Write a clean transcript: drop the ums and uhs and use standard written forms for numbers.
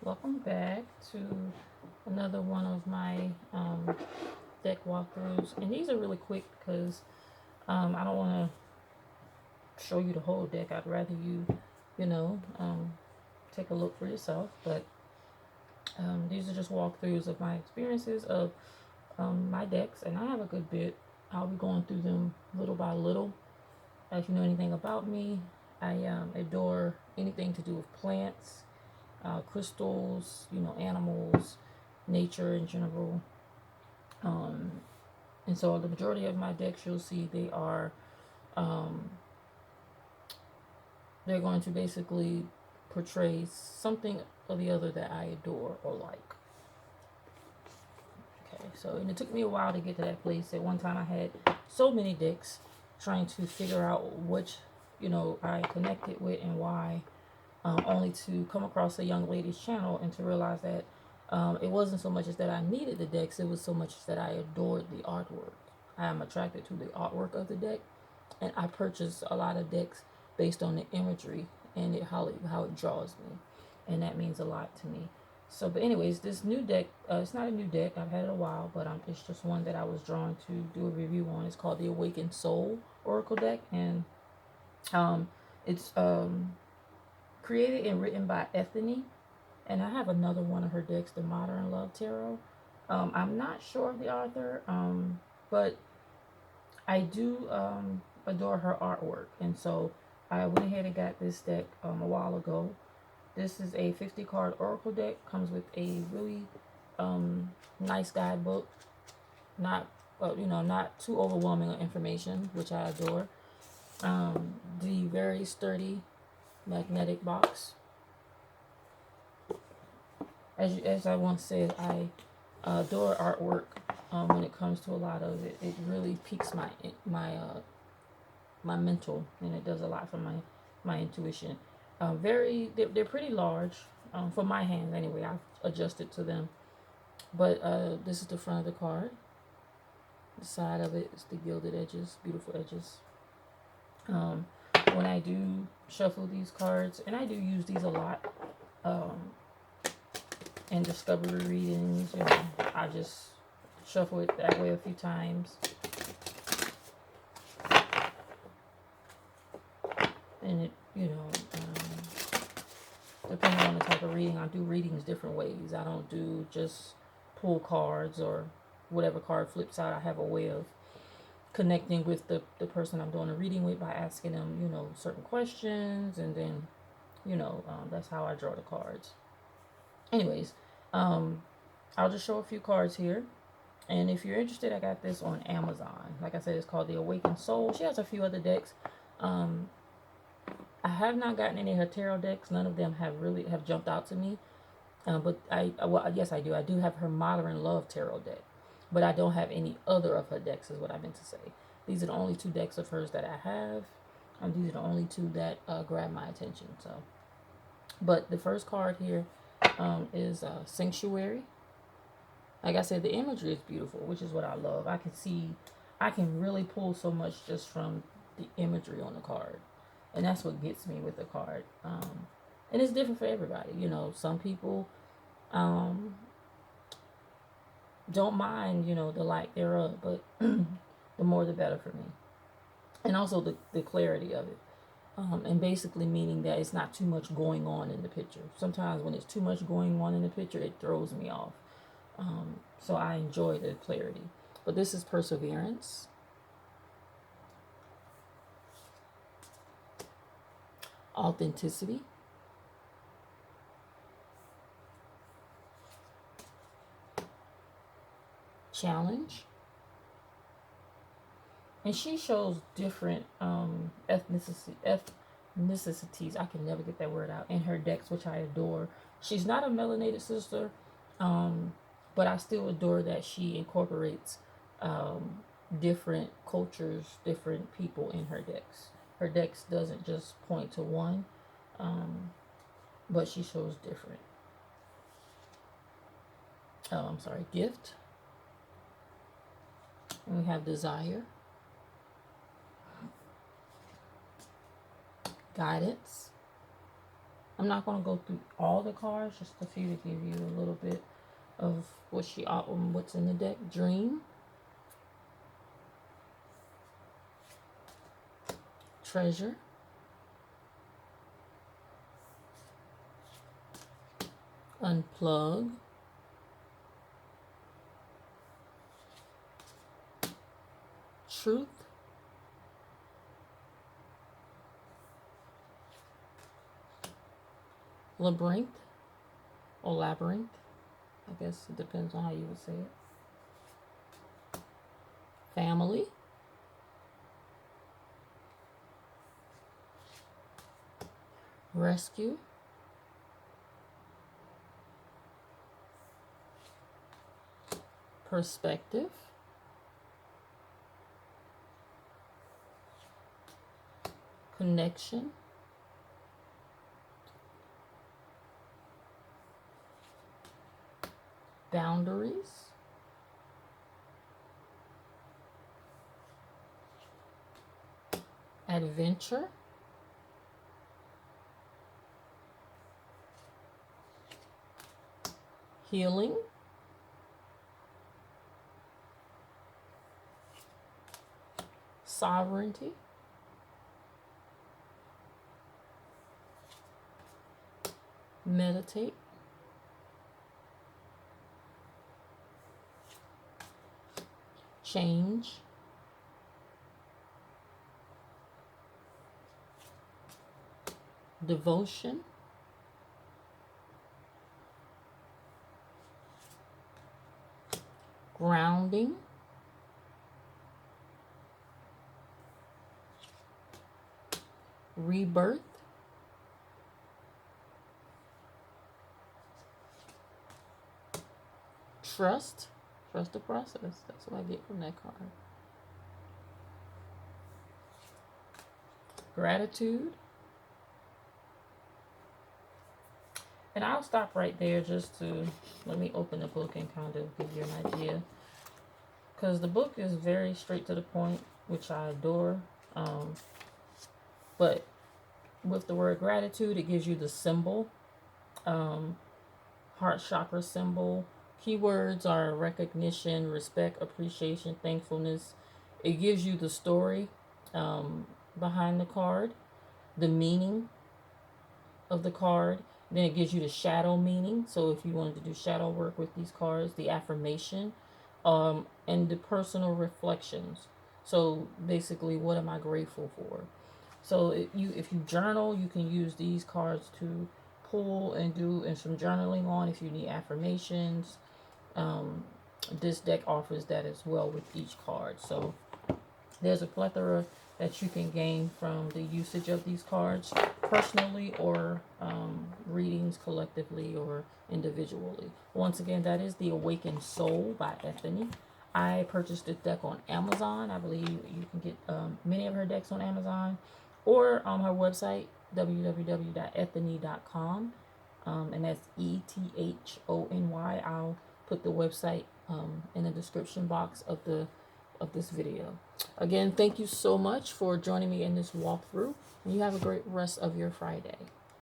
Welcome back to another one of my deck walkthroughs. And these are really quick because I don't want to show you the whole deck. I'd rather you take a look for yourself. But these are just walkthroughs of my experiences of my decks. And I have a good bit. I'll be going through them little by little. If you know anything about me, I adore anything to do with plants, crystals, animals, nature in general. Um, and so the majority of my decks, you'll see um, they're going to basically portray something or the other that I adore or like. Okay, so and it took me a while to get to that place. At one time, I had so many decks trying to figure out which I connected with and why. Only to come across a young lady's channel and to realize that it wasn't so much as that I needed the decks, it was so much as that I adored the artwork. I am attracted to the artwork of the deck, and I purchase a lot of decks based on the imagery and how it draws me, and that means a lot to me. So, but anyways, this new deck, it's not a new deck. I've had it a while, but it's just one that I was drawn to do a review on. It's called the Awakened Soul Oracle deck, and it's created and written by Ethony, and I have another one of her decks, the Modern Love Tarot. I'm not sure of the author, but I do adore her artwork, and so I went ahead and got this deck a while ago. This is a 50 card oracle deck. Comes with a really nice guidebook, not not too overwhelming information, which I adore. The very sturdy magnetic box. As I once said, I adore artwork. When it comes to a lot of it, it really piques my mental, and it does a lot for my intuition. They're pretty large for my hands anyway. I've adjusted to them, but this is the front of the card. The side of it is the gilded edges, beautiful edges. When I do shuffle these cards, and I do use these a lot. In discovery readings, I just shuffle it that way a few times, and it depending on the type of reading, I do readings different ways. I don't do just pull cards or whatever card flips out. I have a way of connecting with the person I'm doing a reading with by asking them certain questions, and then that's how I draw the cards. Anyways, I'll just show a few cards here. And if you're interested, I got this on Amazon. Like I said, it's called The Awakened Soul. She has a few other decks. I have not gotten any of her tarot decks. None of them have jumped out to me. But yes, I do. I do have her Modern Love Tarot deck. But I don't have any other of her decks, is what I meant to say. These are the only two decks of hers that I have. These are the only two that grab my attention. So, but the first card here is Sanctuary. Like I said, the imagery is beautiful, which is what I love. I can really pull so much just from the imagery on the card, and that's what gets me with the card. And it's different for everybody. Some people don't mind, the light thereof, but the more the better for me. And also the clarity of it. And basically meaning that it's not too much going on in the picture. Sometimes when it's too much going on in the picture, it throws me off. So I enjoy the clarity. But this is Perseverance. Authenticity. Challenge. And she shows different ethnicities. I can never get that word out. In her decks, which I adore. She's not a melanated sister, but I still adore that she incorporates different cultures, different people in her decks. Her decks doesn't just point to one, but she shows different. I'm sorry, Gift. And we have Desire. Guidance. I'm not going to go through all the cards, just a few to give you a little bit of what's in the deck. Dream, treasure, unplug, truth, labyrinth, or labyrinth. I guess it depends on how you would say it. Family, rescue, perspective, connection, boundaries, adventure, healing, sovereignty, meditate, change, devotion, grounding, rebirth, trust. Trust the process. That's what I get from that card. Gratitude. And I'll stop right there just to let me open the book and kind of give you an idea. Because the book is very straight to the point, which I adore. But with the word gratitude, it gives you the symbol, heart chakra symbol. Keywords are recognition, respect, appreciation, thankfulness. It gives you the story behind the card, the meaning of the card. Then it gives you the shadow meaning. So if you wanted to do shadow work with these cards, the affirmation, and the personal reflections. So basically, what am I grateful for? So if you journal, you can use these cards to pull and do some journaling on if you need affirmations. This deck offers that as well with each card. So there's a plethora that you can gain from the usage of these cards personally or readings collectively or individually. Once again, that is The Awakened Soul by Ethony. I purchased this deck on Amazon. I believe you can get many of her decks on Amazon or on her website, www.ethony.com. And that's ETHONY. I'll put the website in the description box of this video. Again, thank you so much for joining me in this walkthrough. And you have a great rest of your Friday.